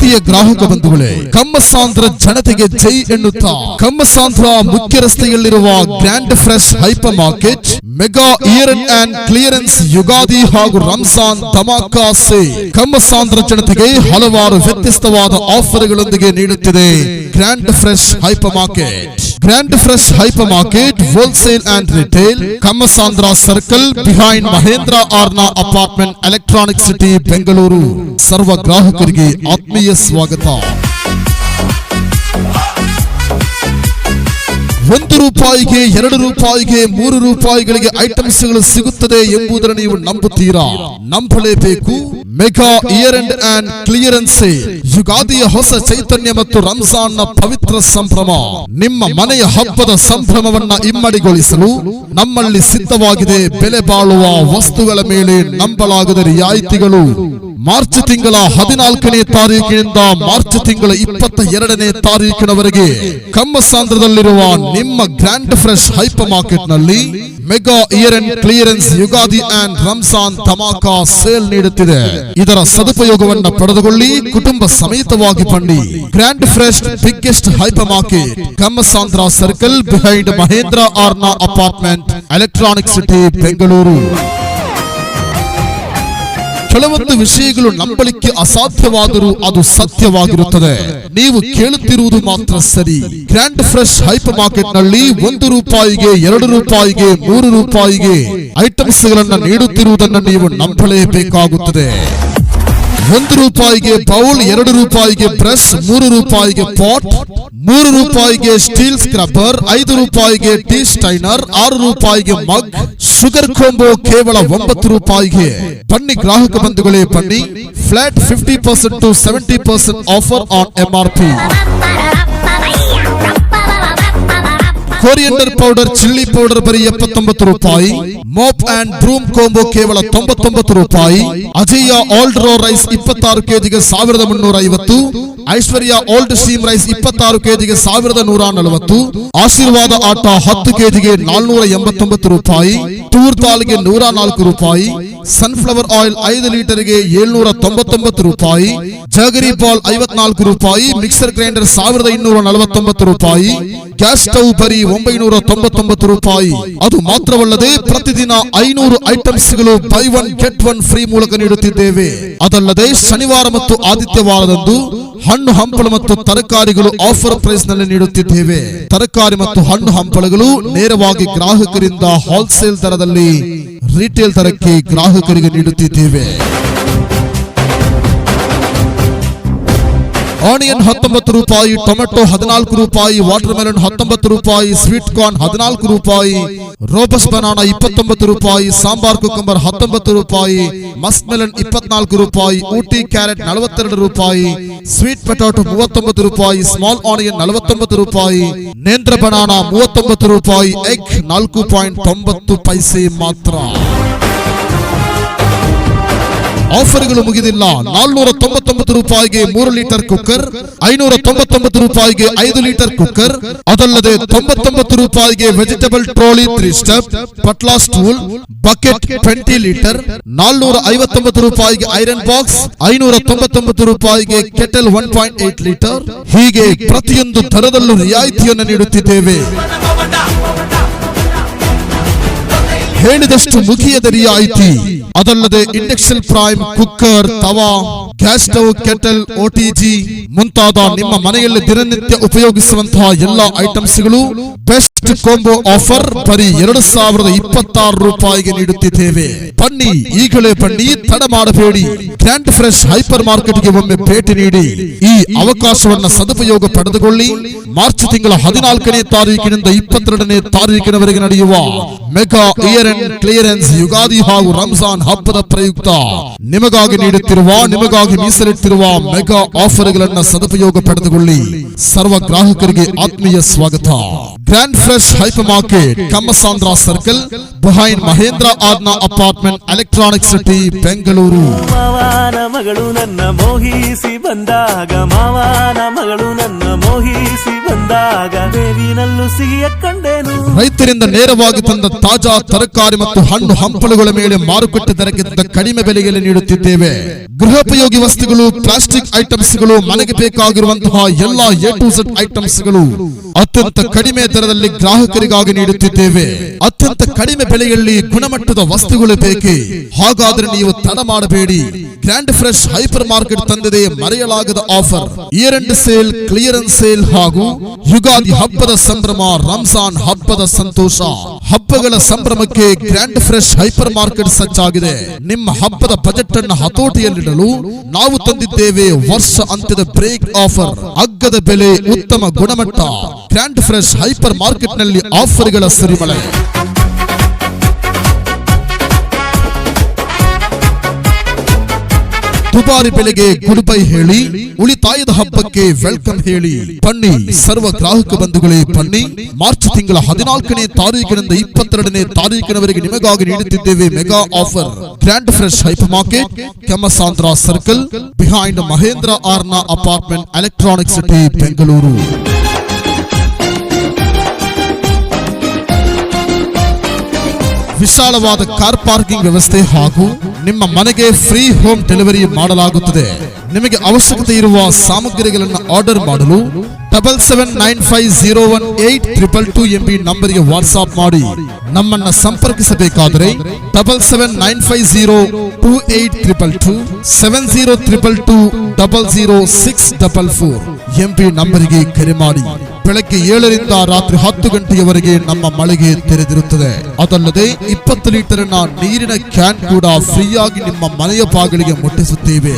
ಪ್ರೀತಿಯ ಗ್ರಾಹಕ ಬಂಧುಗಳೇ, ಕಮ್ಮಸಾಂದ್ರ ಜನತೆಗೆ ಜೈ ಎನ್ನುತ್ತಾ ಕಮ್ಮಸಾಂದ್ರ ಮುಖ್ಯ ರಸ್ತೆಯಲ್ಲಿರುವ grand fresh hyper market mega year and clearance Ugadi ಹಾಗೂ ರಂಜಾನ್ ಧಮಾಕಾ ಸೇಲ್ ಕಮ್ಮಸಾಂದ್ರ ಜನತೆಗೆ ಹಲವಾರು ವ್ಯತ್ಯಸ್ತವಾದ ಆಫರ್ಗಳೊಂದಿಗೆ ನೀಡುತ್ತಿದೆ grand fresh hyper market. Grand fresh hyper market wholesale and retail, Kammasandra circle behind Mahendra Aarna apartment, electronic city, Bengaluru. ಸರ್ವ ಗ್ರಾಹಕರಿಗೆ ಆತ್ಮೀಯ ಸ್ವಾಗತ. ₹1, ₹2, ₹3 ಐಟಮ್ಸ್ಗಳು ಸಿಗುತ್ತದೆ ಎಂಬುದನ್ನು ನೀವು ನಂಬುತ್ತೀರಾ? ನಂಬಲೇಬೇಕು. Mega year and clearance sale, ಯುಗಾದಿಯ ಹೊಸ ಚೈತನ್ಯ ಮತ್ತು ರಂಜಾನ್ನ ಪವಿತ್ರ ಸಂಭ್ರಮ. ನಿಮ್ಮ ಮನೆಯ ಹಬ್ಬದ ಸಂಭ್ರಮವನ್ನ ಇಮ್ಮಡಿಗೊಳಿಸಲು ನಮ್ಮಲ್ಲಿ ಸಿದ್ಧವಾಗಿದೆ ಬೆಲೆ ಬಾಳುವ ವಸ್ತುಗಳ ಮೇಲೆ ನಂಬಲಾಗದ ರಿಯಾಯಿತಿಗಳು. ಮಾರ್ಚ್ ತಿಂಗಳ 14ನೇ ತಾರೀಕಿನಿಂದ ಮಾರ್ಚ್ ತಿಂಗಳ 22ನೇ ತಾರೀಕಿನವರೆಗೆ ಕಮ್ಮಸಾಂದ್ರದಲ್ಲಿರುವ ನಿಮ್ಮ ಗ್ರ್ಯಾಂಡ್ ಫ್ರೆಶ್ ಹೈಪರ್ ಮಾರ್ಕೆಟ್ ನಲ್ಲಿ mega year and clearance Ugadi and Ramzan ಧಮಾಕಾ ಸೇಲ್ ನೀಡುತ್ತಿದೆ. ಇದರ ಸದುಪಯೋಗವನ್ನು ಪಡೆದುಕೊಳ್ಳಿ, ಕುಟುಂಬ ಸಮೇತವಾಗಿ ಬನ್ನಿ. Grand fresh biggest hyper market, Kammasandra circle behind Mahendra Aarna apartment, electronic city, Bengaluru. ಕೆಲವೊಂದು ವಿಷಯಗಳು ನಂಬಲಿಕ್ಕೆ ಅಸಾಧ್ಯವಾದರೂ ಅದು ಸತ್ಯವಾಗಿರುತ್ತದೆ. ನೀವು ಕೇಳುತ್ತಿರುವುದು ಮಾತ್ರ ಸರಿ. ಗ್ರ್ಯಾಂಡ್ ಫ್ರೆಶ್ ಹೈಪರ್ ಮಾರ್ಕೆಟ್ ನಲ್ಲಿ ₹1, ₹2, ₹3 ಐಟಮ್ಸ್ ಗಳನ್ನ ನೀಡುತ್ತಿರುವುದನ್ನು ನೀವು ನಂಬಲೇಬೇಕಾಗುತ್ತದೆ. ₹1 bowl, ₹2 brush, ₹3 pot, ₹3 steel scrubber, ₹5 tea Steiner, ₹6 ಮಗ್. ಶುಗರ್ ಕಾಂಬೋ ಕೇವಲ ₹9. ಬನ್ನಿ ಗ್ರಾಹಕ ಬಂಧುಗಳೇ, ಬನ್ನಿ. Flat 50% to 70% offer on MRP. Coriander powder, chilli powder ಬರೀ ₹79. ಮಾಪ್ ಅಂಡ್ ಬ್ರೂಮ್ ಕಾಂಬೋ ಕೇವಲ ₹99. ಅಜೇಯ ಓಲ್ಡ್ ರೋ ರೈಸ್ 26 kgಗೆ ₹1350. ಐಶ್ವರ್ಯ ಓಲ್ಡ್ ಸ್ಟೀಮ್ ರೈಸ್ 26 kgಗೆ ₹1140. ಆಶೀರ್ವಾದ ಆಟ 10 kgಗೆ ₹489. ಟೂರ್ ದಾಲ್ಗೆ ₹104. ಸನ್ಫ್ಲವರ್ ಆಯಿಲ್ 5 ಲೀಟರ್ಗೆ ₹799. Jaggery ball ₹54. Mixer grinder ₹1249. Gas stove ಬರೀ ₹999. ಅದು ಮಾತ್ರವಲ್ಲದೆ ಪ್ರತಿದಿನ 500 ಐಟಮ್ಸ್ಗಳು buy one get one free ಮೂಲಕ ನೀಡುತ್ತಿದ್ದೇವೆ. ಅದಲ್ಲದೆ ಶನಿವಾರ ಮತ್ತು ಆದಿತ್ಯವಾರದಂದು ಹಣ್ಣು ಹಂಪಲು ಮತ್ತು ತರಕಾರಿಗಳು ಆಫರ್ ಪ್ರೈಸ್ ನಲ್ಲಿ ನೀಡುತ್ತಿದ್ದೇವೆ. ತರಕಾರಿ ಮತ್ತು ಹಣ್ಣು ಹಂಪಲುಗಳು ನೇರವಾಗಿ ಗ್ರಾಹಕರಿಂದ ಹೋಲ್ಸೇಲ್ ದರದಲ್ಲಿ ರಿಟೇಲ್ ದರಕ್ಕೆ ಗ್ರಾಹಕರಿಗೆ ನೀಡುತ್ತಿದ್ದೇವೆ. Onion ₹19, tomato ₹14, water melon ₹19, sweet corn ₹14, robusta banana ₹29, sambar cucumber ₹19, musk melon ₹24, Ooty carrot ₹42, sweet potato ₹39, small onion ₹49, Nendra banana ₹39, egg 4.90 ಮಾತ್ರ. ಆಫರ್ಗಳು ಮುಗಿದಿಲ್ಲ. ₹499ಗೆ 3 ಲೀಟರ್ ಕುಕ್ಕರ್, ₹599ಗೆ 5 ಲೀಟರ್ ಕುಕ್ಕರ್. ಅದಲ್ಲದೆ ₹99ಗೆ ವೆಜಿಟಬಲ್ ಟ್ರೋಲಿ 3 ಸ್ಟೆಪ್, ಪಟ್ಲಾ ಸ್ಟೂಲ್, ಬಕೆಟ್ 20 ಲೀಟರ್, ₹459ಗೆ ಐರನ್ ಬಾಕ್ಸ್, ₹599ಗೆ ಕೆಟಲ್ 1.8 ಲೀಟರ್. ಹೀಗೆ ಪ್ರತಿಯೊಂದು ದರದಲ್ಲೂ ರಿಯಾಯಿತಿಯನ್ನು ನೀಡುತ್ತಿದ್ದೇವೆ. ಹೇಳಿದಷ್ಟು ಮುಗಿಯದ ರಿಯಾಯಿತಿ. ಅದಲ್ಲದೆ ಇಂಡಕ್ಷನ್ ಪ್ರೈಮ್ ಕುಕ್ಕರ್, ತವಾ, ಗ್ಯಾಸ್ ಸ್ಟವ್, ಕೆಟಲ್, OTG ಮುಂತಾದ ನಿಮ್ಮ ಮನೆಯಲ್ಲಿ ದಿನನಿತ್ಯ ಉಪಯೋಗಿಸುವಂತಹ ಎಲ್ಲಾ ಐಟಮ್ಸ್ಗಳು ಬೆಸ್ಟ್ ಕಾಂಬೋ ಆಫರ್ ಬರೀ ₹2026ಗೆ ನೀಡುತ್ತಿದ್ದೇವೆ. ಬನ್ನಿ, ಈಗಲೇ ಬನ್ನಿ, ತಡ ಮಾಡಬೇಡಿ. ಗ್ರ್ಯಾಂಡ್ ಫ್ರೆಶ್ ಹೈಪರ್ ಮಾರ್ಕೆಟ್ಗೆ ಒಮ್ಮೆ ಭೇಟಿ ನೀಡಿ ಈ ಅವಕಾಶವನ್ನ ಸದುಪಯೋಗ ಪಡೆದುಕೊಳ್ಳಿ. ಮಾರ್ಚ್ ತಿಂಗಳ 14ನೇ ತಾರೀಕಿನಿಂದ 22ನೇ ತಾರೀಕಿನವರೆಗೆ ನಡೆಯುವ mega year and clearance Ugadi ಹಾಗೂ ರಂಜಾನ್ ಹಬ್ಬದ ಪ್ರಯುಕ್ತ ನಿಮಗಾಗಿ ಮೀಸಲಿಟ್ಟಿರುವ ಮೆಗಾ ಆಫರ್ಗಳನ್ನು ಸದುಪಯೋಗ ಪಡೆದುಕೊಳ್ಳಿ. ಸರ್ವ ಗ್ರಾಹಕರಿಗೆ ಆತ್ಮೀಯ ಸ್ವಾಗತ. Grand fresh hyper market, Kammasandra circle behind Mahendra Aarna apartment, electronic city, Bengaluru. ಮಾವನ ಮಗಳು ನನ್ನ ಮೋಹಿಸಿ ಬಂದಾಗ, ಮಾವನ ಮಗಳು ನನ್ನ ಮೋಹಿಸಿ ಬಂದಾಗ ಬೇವಿನಲ್ಲೂ ಸಿಹಿಯ ಕಂಡೇನು. ರೈತರಿಂದ ನೇರವಾಗಿ ತಂದ ತಾಜಾ ತರಕಾರಿ ಮತ್ತು ಹಣ್ಣು ಹಂಪಲುಗಳ ಮೇಲೆ ಮಾರುಕಟ್ಟೆ ದರಕ್ಕಿಂತ ಕಡಿಮೆ ಬೆಲೆಯಲ್ಲಿ ನೀಡುತ್ತಿದ್ದೇವೆ. ಗೃಹೋಪಯೋಗಿ ನಿರುಪಯೋಗಿ ವಸ್ತುಗಳು, ಪ್ಲಾಸ್ಟಿಕ್ ಐಟಮ್ಸ್ಗಳು, ಮನೆಗೆ ಬೇಕಾಗಿರುವಂತಹ ಎಲ್ಲಾ A to Z ಐಟಮ್ಸ್ಗಳು ಅತ್ಯಂತ ಕಡಿಮೆ ದರದಲ್ಲಿ ಗ್ರಾಹಕರಿಗಾಗಿ ನೀಡುತ್ತಿದ್ದೇವೆ. ಅತ್ಯಂತ ಕಡಿಮೆ ಬೆಲೆಯಲ್ಲಿ ಗುಣಮಟ್ಟದ ವಸ್ತುಗಳು ಬೇಕೆ? ಹಾಗಾದ್ರೆ ನೀವು ತಡ ಮಾಡಬೇಡಿ. ಗ್ರ್ಯಾಂಡ್ ಫ್ರೆಶ್ ಹೈಪರ್ ಮಾರ್ಕೆಟ್ ತಂದಿದೆ ಮರೆಯಲಾಗದ offer. Year end sale, clearance sale ಹಾಗೂ ಯುಗಾದಿ ಹಬ್ಬದ ಸಂಭ್ರಮ, ರಂಜಾನ್ ಹಬ್ಬದ ಸಂತೋಷ. ಹಬ್ಬಗಳ ಸಂಭ್ರಮಕ್ಕೆ ಗ್ರ್ಯಾಂಡ್ ಫ್ರೆಶ್ ಹೈಪರ್ ಮಾರ್ಕೆಟ್ ಸಜ್ಜಾಗಿದೆ. ನಿಮ್ಮ ಹಬ್ಬದ ಬಜೆಟ್ ಅನ್ನು ಹತೋಟಿಯಲ್ಲಿಡಲು ನಾವು ತಂದಿದ್ದೇವೆ ವರ್ಷ ಅಂತ್ಯದ ಬ್ರೇಕ್ ಆಫರ್. ಅಗ್ಗದ ಬೆಲೆ, ಉತ್ತಮ ಗುಣಮಟ್ಟ. ಗ್ರ್ಯಾಂಡ್ ಫ್ರೆಶ್ ಹೈಪರ್ ಮಾರ್ಕೆಟ್ ನಲ್ಲಿ ಆಫರ್ಗಳ ಸುರಿಮಳೆ. ದುಬಾರಿ ಬೆಲೆಗೆ ಗುಡ್ ಬೈ ಹೇಳಿ, ಉಳಿತಾಯದ ಹಬ್ಬಕ್ಕೆ ವೆಲ್ಕಮ್ ಹೇಳಿ. ಬನ್ನಿ ಸರ್ವ ಗ್ರಾಹಕ ಬಂಧುಗಳೇ, ಬನ್ನಿ. ಮಾರ್ಚ್ ತಿಂಗಳ 14ನೇ ತಾರೀಕಿನಿಂದ 22ನೇ ತಾರೀಕಿನವರೆಗೆ ನಿಮಗಾಗಿ ನೀಡುತ್ತಿದ್ದೇವೆ mega offer. Grand fresh hyper market, Kammasandra circle, behind Mahendra Aarna apartment, electronic city, Bengaluru. ವಿಶಾಲವಾದ ಕಾರ್ ಪಾರ್ಕಿಂಗ್ ವ್ಯವಸ್ಥೆ ಹಾಗೂ ನಿಮ್ಮ ಮನೆಗೆ ಫ್ರೀ ಹೋಮ್ ಡೆಲಿವರಿ ಮಾಡಲಾಗುತ್ತದೆ. ನಿಮಗೆ ಅವಶ್ಯಕತೆ ಇರುವ ಸಾಮಗ್ರಿಗಳನ್ನು ಆರ್ಡರ್ ಮಾಡಲು 7795018222 ಎಂಬ ನಂಬರ್ಗೆ ವಾಟ್ಸ್ಆಪ್ ಮಾಡಿ. ನಮ್ಮನ್ನ ಸಂಪರ್ಕಿಸಬೇಕಾದರೆ 7795028222 7022200644 ಎಂಬ ನಂಬರಿಗೆ ಕರೆ ಮಾಡಿ. ಬೆಳಗ್ಗೆ 7ರಿಂದ ರಾತ್ರಿ 10 ಗಂಟೆಯವರೆಗೆ ನಮ್ಮ ಮಳಿಗೆ ತೆರೆದಿರುತ್ತದೆ. ಅದಲ್ಲದೆ 20 ಲೀಟರ್ನ ನೀರಿನ ಕ್ಯಾನ್ ಕೂಡ ಫ್ರೀಯಾಗಿ ನಿಮ್ಮ ಮನೆಯ ಬಾಗಿಲಿಗೆ ಮುಟ್ಟಿಸುತ್ತೇವೆ.